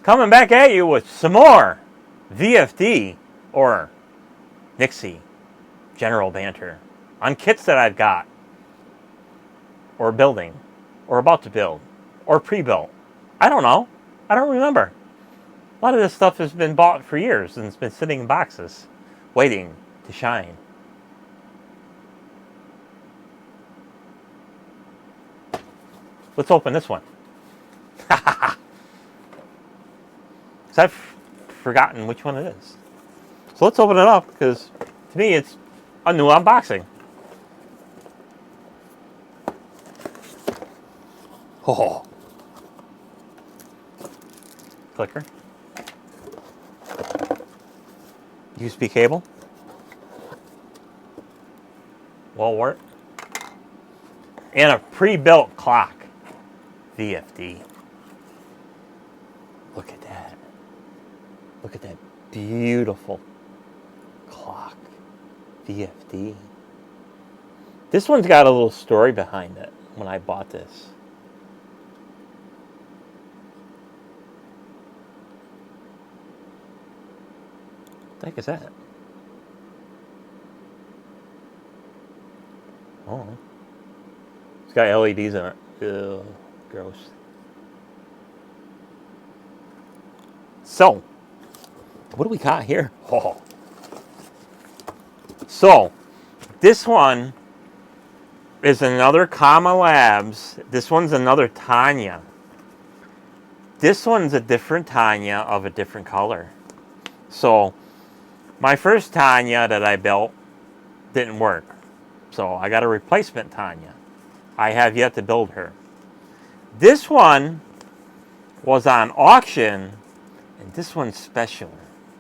Coming back at you with some more VFD or Nixie general banter on kits that I've got, or building, or about to build, or pre-built. I don't know. I don't remember. A lot of this stuff has been bought for years and it's been sitting in boxes, waiting to shine. Let's open this one. Because I've forgotten which one it is. So let's open it up, because to me it's a new unboxing. Oh. Clicker. USB cable. Well worked. And a pre-built clock. VFD. Look at that. Look at that beautiful clock. VFD. This one's got a little story behind it when I bought this. What the heck is that? Oh. It's got LEDs in it. Ew, gross. So, what do we got here? Oh. So, this one is another Kama Labs. This one's another Tanya. This one's a different Tanya of a different color. So, my first Tanya that I built didn't work. So, I got a replacement Tanya. I have yet to build her. This one was on auction, and this one's special.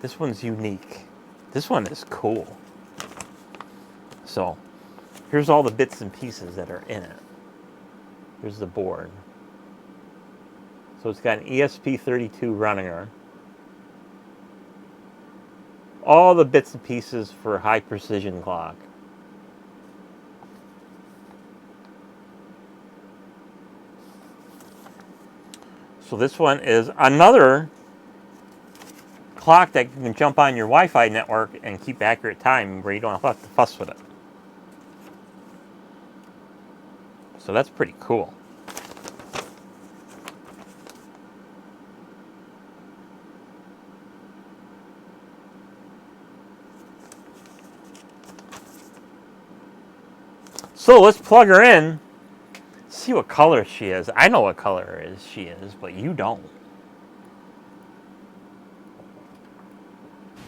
This one's unique. This one is cool. So, here's all the bits and pieces that are in it. Here's the board. So it's got an ESP32 running her. All the bits and pieces for a high precision clock. So this one is another clock that can jump on your Wi-Fi network and keep accurate time where you don't have to fuss with it. So that's pretty cool. So let's plug her in, see what color she is. I know what color she is, but you don't.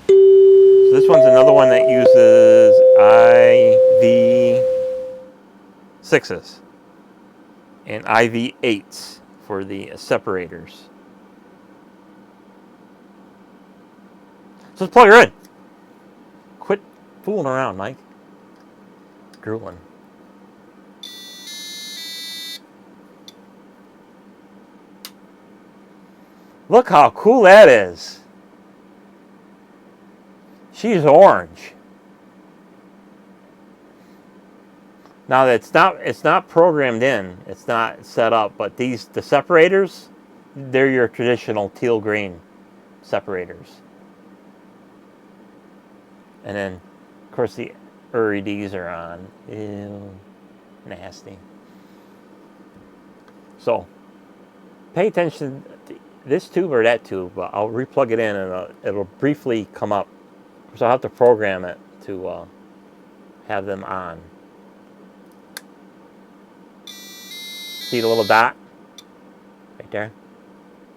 So this one's another one that uses IV6s and IV8s for the separators. So let's plug her in. Quit fooling around, Mike. Drooling. Look how cool that is. She's orange. Now it's not programmed in. It's not set up, but the separators, they're your traditional teal green separators. And then of course the LEDs are on. Ew, nasty. So pay attention to this tube or that tube, but I'll replug it in and it'll briefly come up. So I'll have to program it to have them on. See the little dot right there?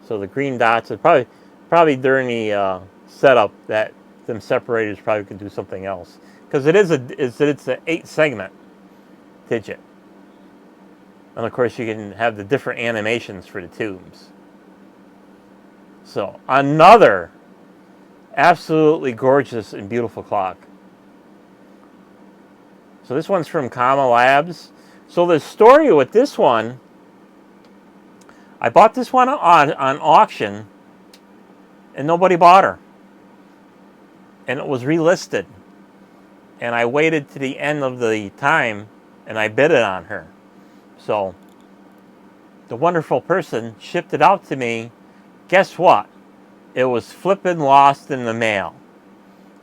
So the green dots are probably during the setup that them separators probably could do something else, because it's an 8-segment digit, and of course you can have the different animations for the tubes. So another absolutely gorgeous and beautiful clock. So this one's from Kama Labs. So the story with this one, I bought this one on auction and nobody bought her. And it was relisted. And I waited to the end of the time and I bid it on her. So the wonderful person shipped it out to me. Guess what? it was flippin' lost in the mail.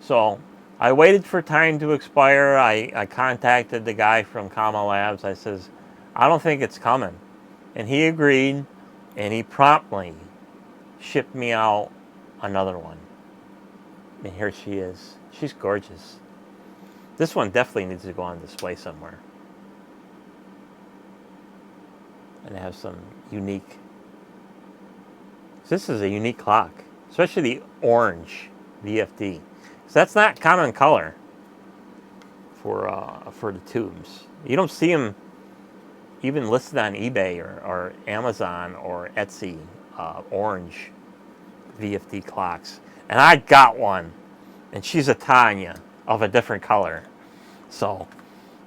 So I waited for time to expire. I contacted the guy from Comma Labs. I says, I don't think it's coming. And he agreed, and he promptly shipped me out another one. And here she is. She's gorgeous. This one definitely needs to go on display somewhere. And have some unique... This is a unique clock, especially the orange VFD. So that's not common color for the tubes. You don't see them even listed on eBay or Amazon or Etsy, orange VFD clocks. And I got one, and she's a Tanya of a different color. So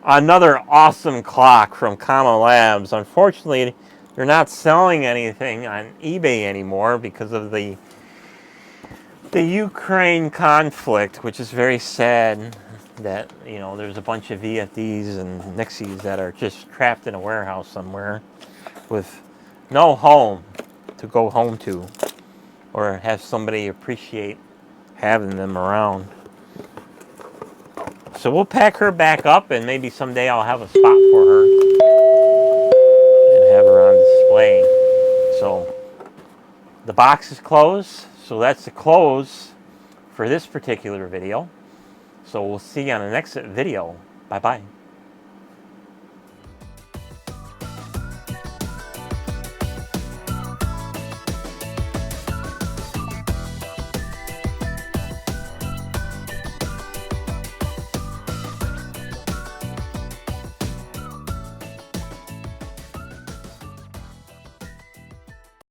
another awesome clock from Comma Labs. Unfortunately, they're not selling anything on eBay anymore because of the Ukraine conflict, which is very sad that, you know, there's a bunch of VFDs and Nixies that are just trapped in a warehouse somewhere with no home to go home to or have somebody appreciate having them around. So we'll pack her back up, and maybe someday I'll have a spot for her and have her on display. So the box is closed, so that's the close for this particular video. So we'll see you on the next video. Bye-bye.